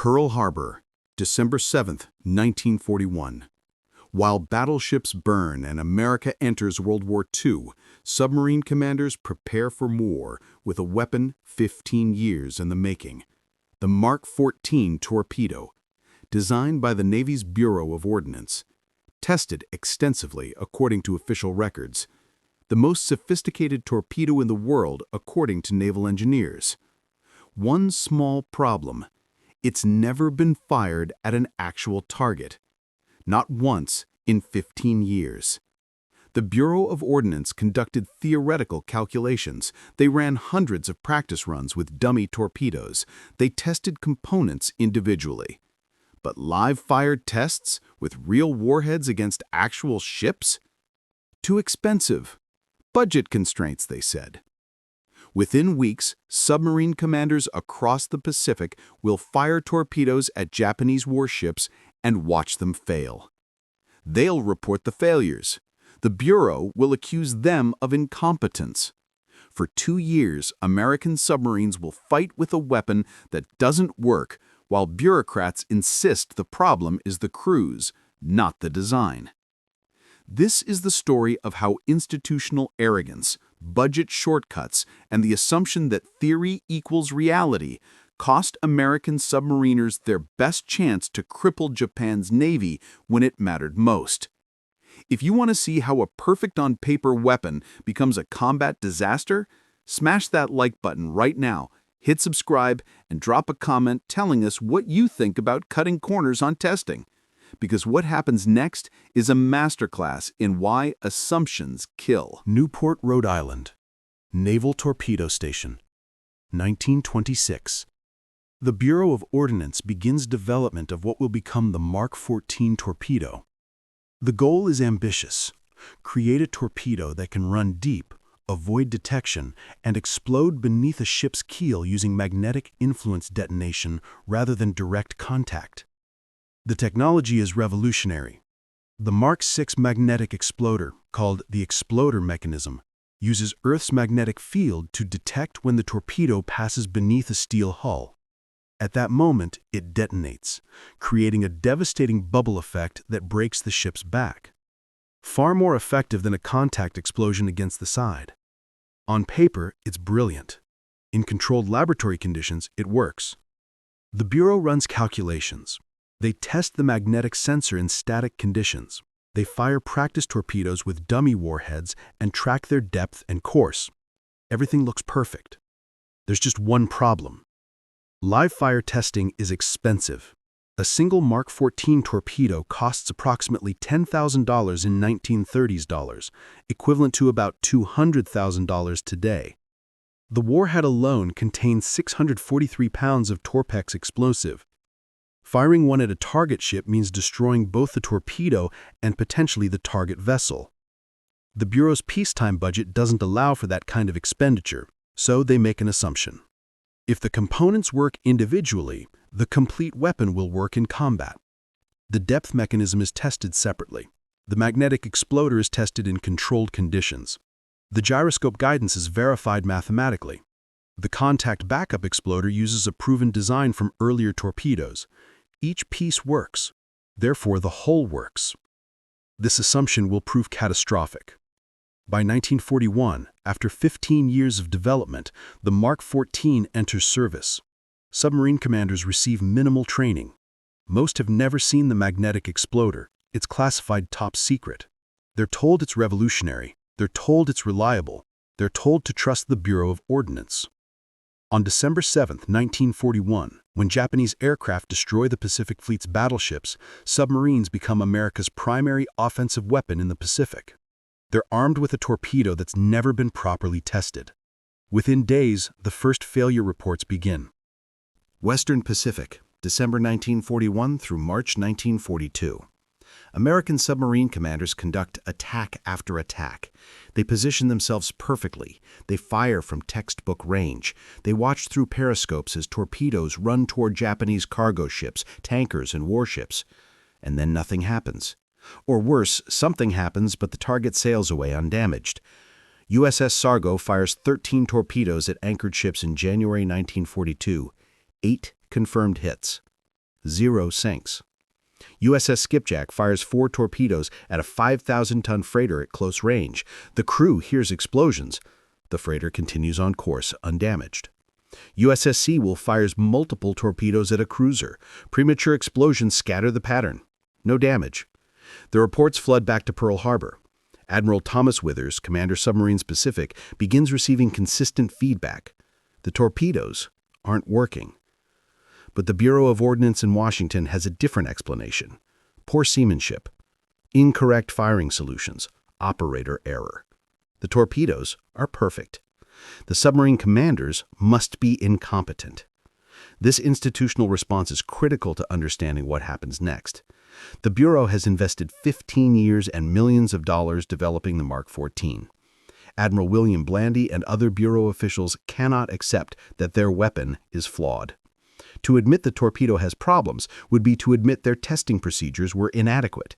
Pearl Harbor, December 7, 1941. While battleships burn and America enters World War II, submarine commanders prepare for war with a weapon 15 years in the making. The Mark 14 torpedo, designed by the Navy's Bureau of Ordnance, tested extensively according to official records, the most sophisticated torpedo in the world according to naval engineers. One small problem: it's never been fired at an actual target. Not once in 15 years. The Bureau of Ordnance conducted theoretical calculations. They ran hundreds of practice runs with dummy torpedoes. They tested components individually. But live-fired tests with real warheads against actual ships? Too expensive. Budget constraints, they said. Within weeks, submarine commanders across the Pacific will fire torpedoes at Japanese warships and watch them fail. They'll report the failures. The Bureau will accuse them of incompetence. For 2 years, American submarines will fight with a weapon that doesn't work, while bureaucrats insist the problem is the crews, not the design. This is the story of how institutional arrogance, budget shortcuts, and the assumption that theory equals reality cost American submariners their best chance to cripple Japan's Navy when it mattered most. If you want to see how a perfect on paper weapon becomes a combat disaster, smash that like button right now, hit subscribe, and drop a comment telling us what you think about cutting corners on testing. Because what happens next is a masterclass in why assumptions kill. Newport, Rhode Island. Naval Torpedo Station. 1926. The Bureau of Ordnance begins development of what will become the Mark 14 torpedo. The goal is ambitious: create a torpedo that can run deep, avoid detection, and explode beneath a ship's keel using magnetic influence detonation rather than direct contact. The technology is revolutionary. The Mark 6 magnetic exploder, called the exploder mechanism, uses Earth's magnetic field to detect when the torpedo passes beneath a steel hull. At that moment, it detonates, creating a devastating bubble effect that breaks the ship's back. Far more effective than a contact explosion against the side. On paper, it's brilliant. In controlled laboratory conditions, it works. The Bureau runs calculations. They test the magnetic sensor in static conditions. They fire practice torpedoes with dummy warheads and track their depth and course. Everything looks perfect. There's just one problem. Live fire testing is expensive. A single Mark 14 torpedo costs approximately $10,000 in 1930s dollars, equivalent to about $200,000 today. The warhead alone contains 643 pounds of Torpex explosive. Firing one at a target ship means destroying both the torpedo and potentially the target vessel. The Bureau's peacetime budget doesn't allow for that kind of expenditure, so they make an assumption. If the components work individually, the complete weapon will work in combat. The depth mechanism is tested separately. The magnetic exploder is tested in controlled conditions. The gyroscope guidance is verified mathematically. The contact backup exploder uses a proven design from earlier torpedoes. Each piece works. Therefore, the whole works. This assumption will prove catastrophic. By 1941, after 15 years of development, the Mark 14 enters service. Submarine commanders receive minimal training. Most have never seen the magnetic exploder. It's classified top secret. They're told it's revolutionary. They're told it's reliable. They're told to trust the Bureau of Ordnance. On December 7, 1941, when Japanese aircraft destroy the Pacific Fleet's battleships, submarines become America's primary offensive weapon in the Pacific. They're armed with a torpedo that's never been properly tested. Within days, the first failure reports begin. Western Pacific, December 1941 through March 1942. American submarine commanders conduct attack after attack. They position themselves perfectly. They fire from textbook range. They watch through periscopes as torpedoes run toward Japanese cargo ships, tankers, and warships. And then nothing happens. Or worse, something happens, but the target sails away undamaged. USS Sargo fires 13 torpedoes at anchored ships in January 1942. 8 confirmed hits. 0 sinks. USS Skipjack fires 4 torpedoes at a 5,000-ton freighter at close range. The crew hears explosions. The freighter continues on course, undamaged. USS Seawolf fires multiple torpedoes at a cruiser. Premature explosions scatter the pattern. No damage. The reports flood back to Pearl Harbor. Admiral Thomas Withers, Commander Submarines Pacific, begins receiving consistent feedback. The torpedoes aren't working. But the Bureau of Ordnance in Washington has a different explanation. Poor seamanship, incorrect firing solutions, operator error. The torpedoes are perfect. The submarine commanders must be incompetent. This institutional response is critical to understanding what happens next. The Bureau has invested 15 years and millions of dollars developing the Mark 14. Admiral William Blandy and other Bureau officials cannot accept that their weapon is flawed. To admit the torpedo has problems would be to admit their testing procedures were inadequate.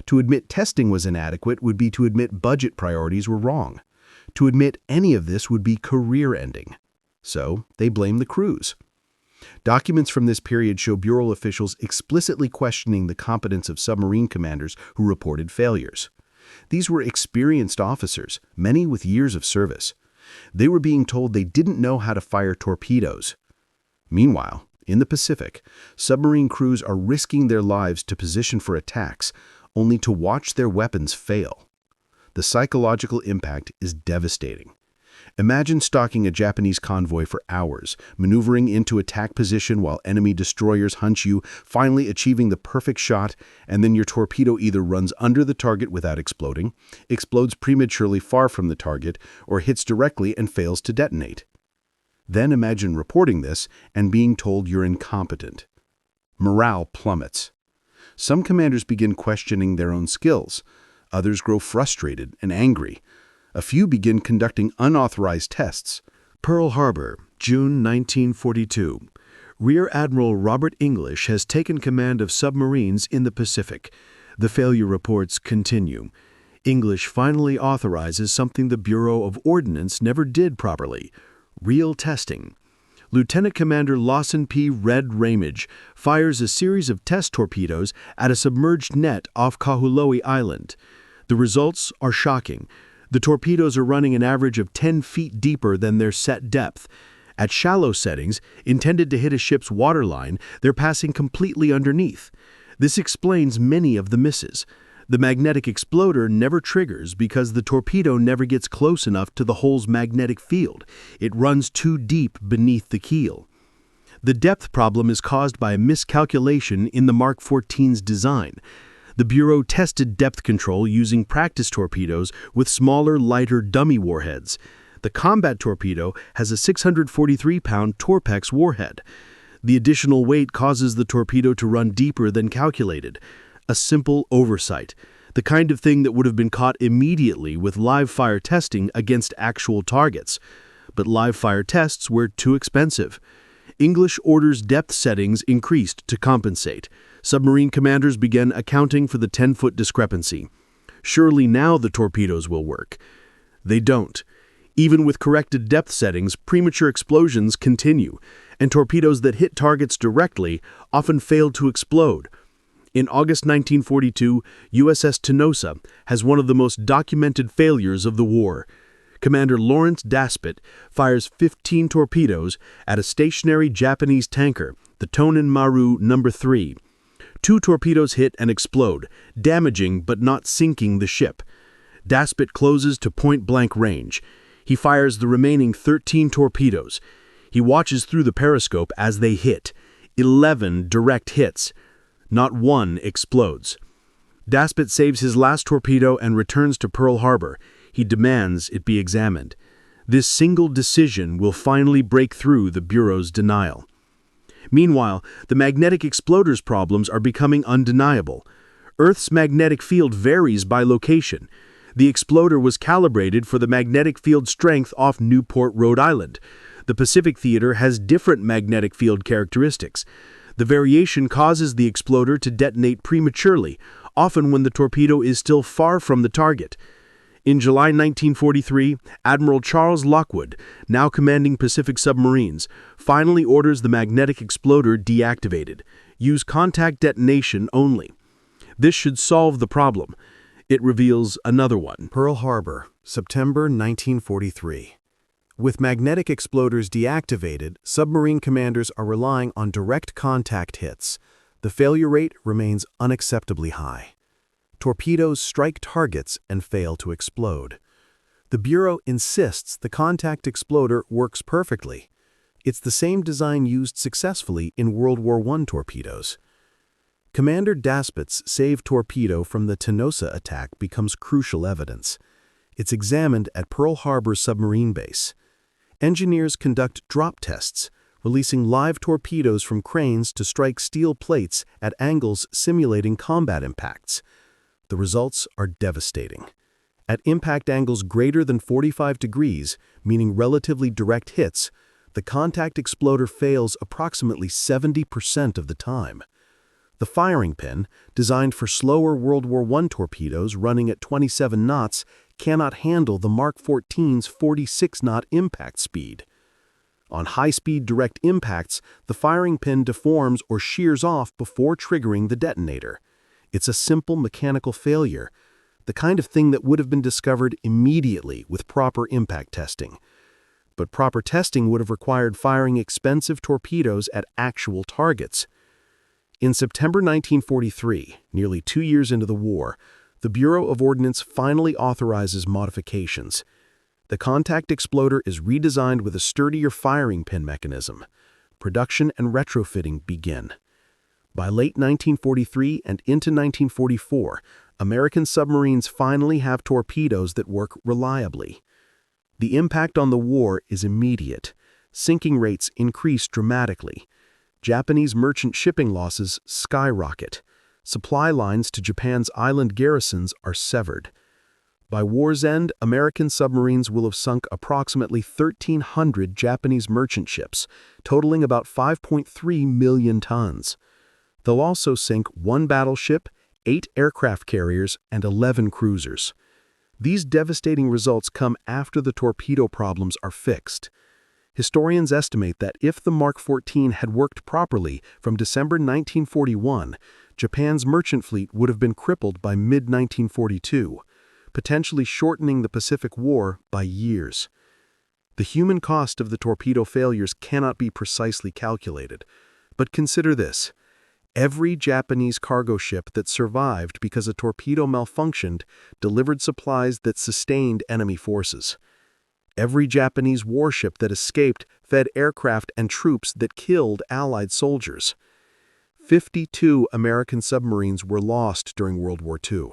To admit testing was inadequate would be to admit budget priorities were wrong. To admit any of this would be career-ending. So they blame the crews. Documents from this period show Bureau officials explicitly questioning the competence of submarine commanders who reported failures. These were experienced officers, many with years of service. They were being told they didn't know how to fire torpedoes. Meanwhile, in the Pacific, submarine crews are risking their lives to position for attacks, only to watch their weapons fail. The psychological impact is devastating. Imagine stalking a Japanese convoy for hours, maneuvering into attack position while enemy destroyers hunt you, finally achieving the perfect shot, and then your torpedo either runs under the target without exploding, explodes prematurely far from the target, or hits directly and fails to detonate. Then imagine reporting this and being told you're incompetent. Morale plummets. Some commanders begin questioning their own skills. Others grow frustrated and angry. A few begin conducting unauthorized tests. Pearl Harbor, June 1942. Rear Admiral Robert English has taken command of submarines in the Pacific. The failure reports continue. English finally authorizes something the Bureau of Ordnance never did properly: real testing. Lieutenant Commander Lawson P. Red Ramage fires a series of test torpedoes at a submerged net off Kahului Island. The results are shocking. The torpedoes are running an average of 10 feet deeper than their set depth. At shallow settings, intended to hit a ship's waterline, they're passing completely underneath. This explains many of the misses. The magnetic exploder never triggers because the torpedo never gets close enough to the hole's magnetic field. It runs too deep beneath the keel. The depth problem is caused by a miscalculation in the Mark 14's design. The Bureau tested depth control using practice torpedoes with smaller, lighter dummy warheads. The combat torpedo has a 643-pound Torpex warhead. The additional weight causes the torpedo to run deeper than calculated. A simple oversight, the kind of thing that would have been caught immediately with live-fire testing against actual targets. But live-fire tests were too expensive. English orders depth settings increased to compensate. Submarine commanders began accounting for the 10-foot discrepancy. Surely now the torpedoes will work. They don't. Even with corrected depth settings, premature explosions continue, and torpedoes that hit targets directly often fail to explode. In August 1942, USS Tenosa has one of the most documented failures of the war. Commander Lawrence Daspit fires 15 torpedoes at a stationary Japanese tanker, the Tonin Maru No. 3. 2 torpedoes hit and explode, damaging but not sinking the ship. Daspit closes to point-blank range. He fires the remaining 13 torpedoes. He watches through the periscope as they hit. 11 direct hits. Not one explodes. Daspit saves his last torpedo and returns to Pearl Harbor. He demands it be examined. This single decision will finally break through the Bureau's denial. Meanwhile, the magnetic exploders problems are becoming undeniable. Earth's magnetic field varies by location. The exploder was calibrated for the magnetic field strength off Newport, Rhode Island. The Pacific Theater has different magnetic field characteristics. The variation causes the exploder to detonate prematurely, often when the torpedo is still far from the target. In July 1943, Admiral Charles Lockwood, now commanding Pacific Submarines, finally orders the magnetic exploder deactivated. Use contact detonation only. This should solve the problem. It reveals another one. Pearl Harbor, September 1943. With magnetic exploders deactivated, submarine commanders are relying on direct contact hits. The failure rate remains unacceptably high. Torpedoes strike targets and fail to explode. The Bureau insists the contact exploder works perfectly. It's the same design used successfully in World War I torpedoes. Commander Daspit's saved torpedo from the Tenosa attack becomes crucial evidence. It's examined at Pearl Harbor submarine base. Engineers conduct drop tests, releasing live torpedoes from cranes to strike steel plates at angles simulating combat impacts. The results are devastating. At impact angles greater than 45 degrees, meaning relatively direct hits, the contact exploder fails approximately 70% of the time. The firing pin, designed for slower World War I torpedoes running at 27 knots, cannot handle the Mark 14's 46-knot impact speed. On high-speed direct impacts, the firing pin deforms or shears off before triggering the detonator. It's a simple mechanical failure, the kind of thing that would have been discovered immediately with proper impact testing. But proper testing would have required firing expensive torpedoes at actual targets. In September 1943, nearly 2 years into the war, the Bureau of Ordnance finally authorizes modifications. The contact exploder is redesigned with a sturdier firing pin mechanism. Production and retrofitting begin. By late 1943 and into 1944, American submarines finally have torpedoes that work reliably. The impact on the war is immediate. Sinking rates increase dramatically. Japanese merchant shipping losses skyrocket. Supply lines to Japan's island garrisons are severed. By war's end, American submarines will have sunk approximately 1,300 Japanese merchant ships, totaling about 5.3 million tons. They'll also sink 1 battleship, 8 aircraft carriers, and 11 cruisers. These devastating results come after the torpedo problems are fixed. Historians estimate that if the Mark 14 had worked properly from December 1941, Japan's merchant fleet would have been crippled by mid-1942, potentially shortening the Pacific War by years. The human cost of the torpedo failures cannot be precisely calculated, but consider this. Every Japanese cargo ship that survived because a torpedo malfunctioned delivered supplies that sustained enemy forces. Every Japanese warship that escaped fed aircraft and troops that killed Allied soldiers. 52 American submarines were lost during World War II.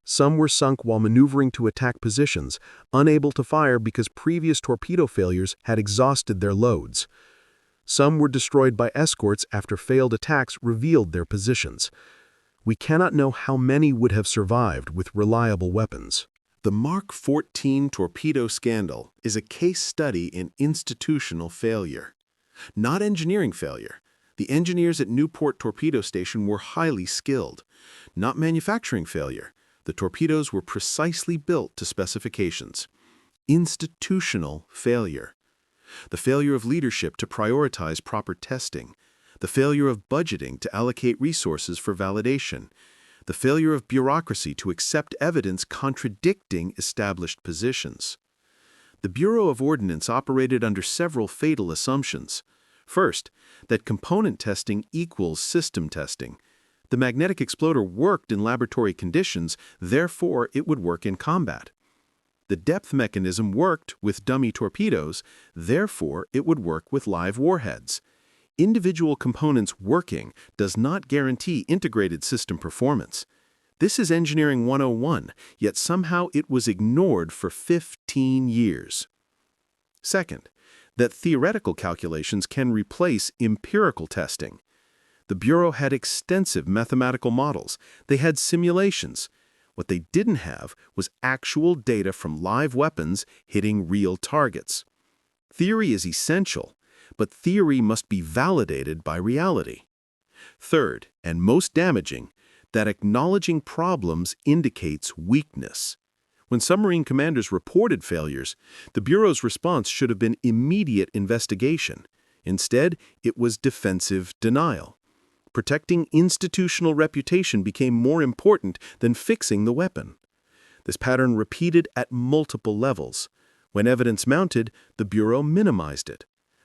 Some were sunk while maneuvering to attack positions, unable to fire because previous torpedo failures had exhausted their loads. Some were destroyed by escorts after failed attacks revealed their positions. We cannot know how many would have survived with reliable weapons. The Mark 14 torpedo scandal is a case study in institutional failure. Not engineering failure. The engineers at Newport Torpedo Station were highly skilled. Not manufacturing failure. The torpedoes were precisely built to specifications. Institutional failure. The failure of leadership to prioritize proper testing. The failure of budgeting to allocate resources for validation. The failure of bureaucracy to accept evidence contradicting established positions. The Bureau of Ordnance operated under several fatal assumptions. First, that component testing equals system testing. The magnetic exploder worked in laboratory conditions, therefore it would work in combat. The depth mechanism worked with dummy torpedoes, therefore it would work with live warheads. Individual components working does not guarantee integrated system performance. This is Engineering 101, yet somehow it was ignored for 15 years. Second, that theoretical calculations can replace empirical testing. The Bureau had extensive mathematical models. They had simulations. What they didn't have was actual data from live weapons hitting real targets. Theory is essential, but theory must be validated by reality. Third, and most damaging, that acknowledging problems indicates weakness. When submarine commanders reported failures, the Bureau's response should have been immediate investigation. Instead, it was defensive denial. Protecting institutional reputation became more important than fixing the weapon. This pattern repeated at multiple levels. When evidence mounted, the Bureau minimized it.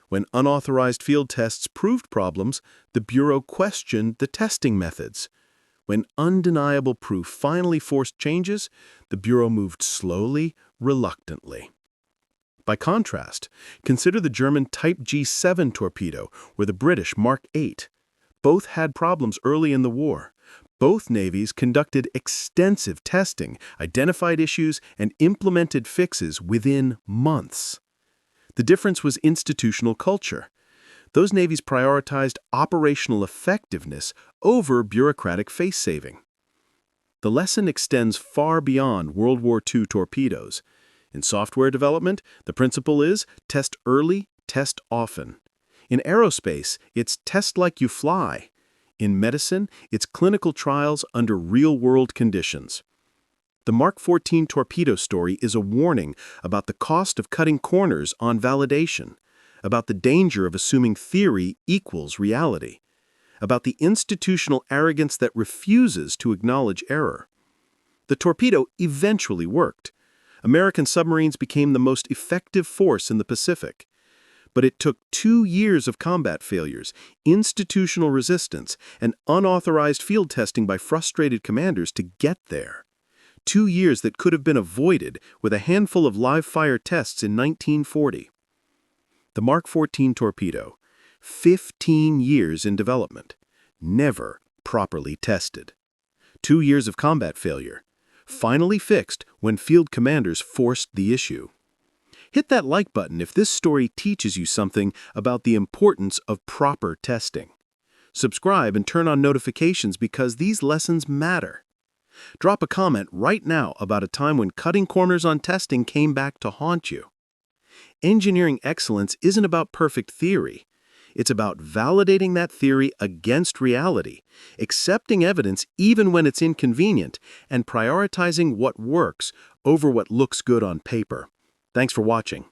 When unauthorized field tests proved problems, the Bureau questioned the testing methods. When undeniable proof finally forced changes, the Bureau moved slowly, reluctantly. By contrast, consider the German Type G7 torpedo or the British Mark VIII. Both had problems early in the war. Both navies conducted extensive testing, identified issues, and implemented fixes within months. The difference was institutional culture. Those navies prioritized operational effectiveness over bureaucratic face-saving. The lesson extends far beyond World War II torpedoes. In software development, the principle is test early, test often. In aerospace, it's test like you fly. In medicine, it's clinical trials under real-world conditions. The Mark 14 torpedo story is a warning about the cost of cutting corners on validation, about the danger of assuming theory equals reality, about the institutional arrogance that refuses to acknowledge error. The torpedo eventually worked. American submarines became the most effective force in the Pacific. But it took 2 years of combat failures, institutional resistance, and unauthorized field testing by frustrated commanders to get there. 2 years that could have been avoided with a handful of live-fire tests in 1940. The Mark 14 torpedo, 15 years in development, never properly tested. 2 years of combat failure, finally fixed when field commanders forced the issue. Hit that like button if this story teaches you something about the importance of proper testing. Subscribe and turn on notifications because these lessons matter. Drop a comment right now about a time when cutting corners on testing came back to haunt you. Engineering excellence isn't about perfect theory. It's about validating that theory against reality, accepting evidence even when it's inconvenient, and prioritizing what works over what looks good on paper. Thanks for watching.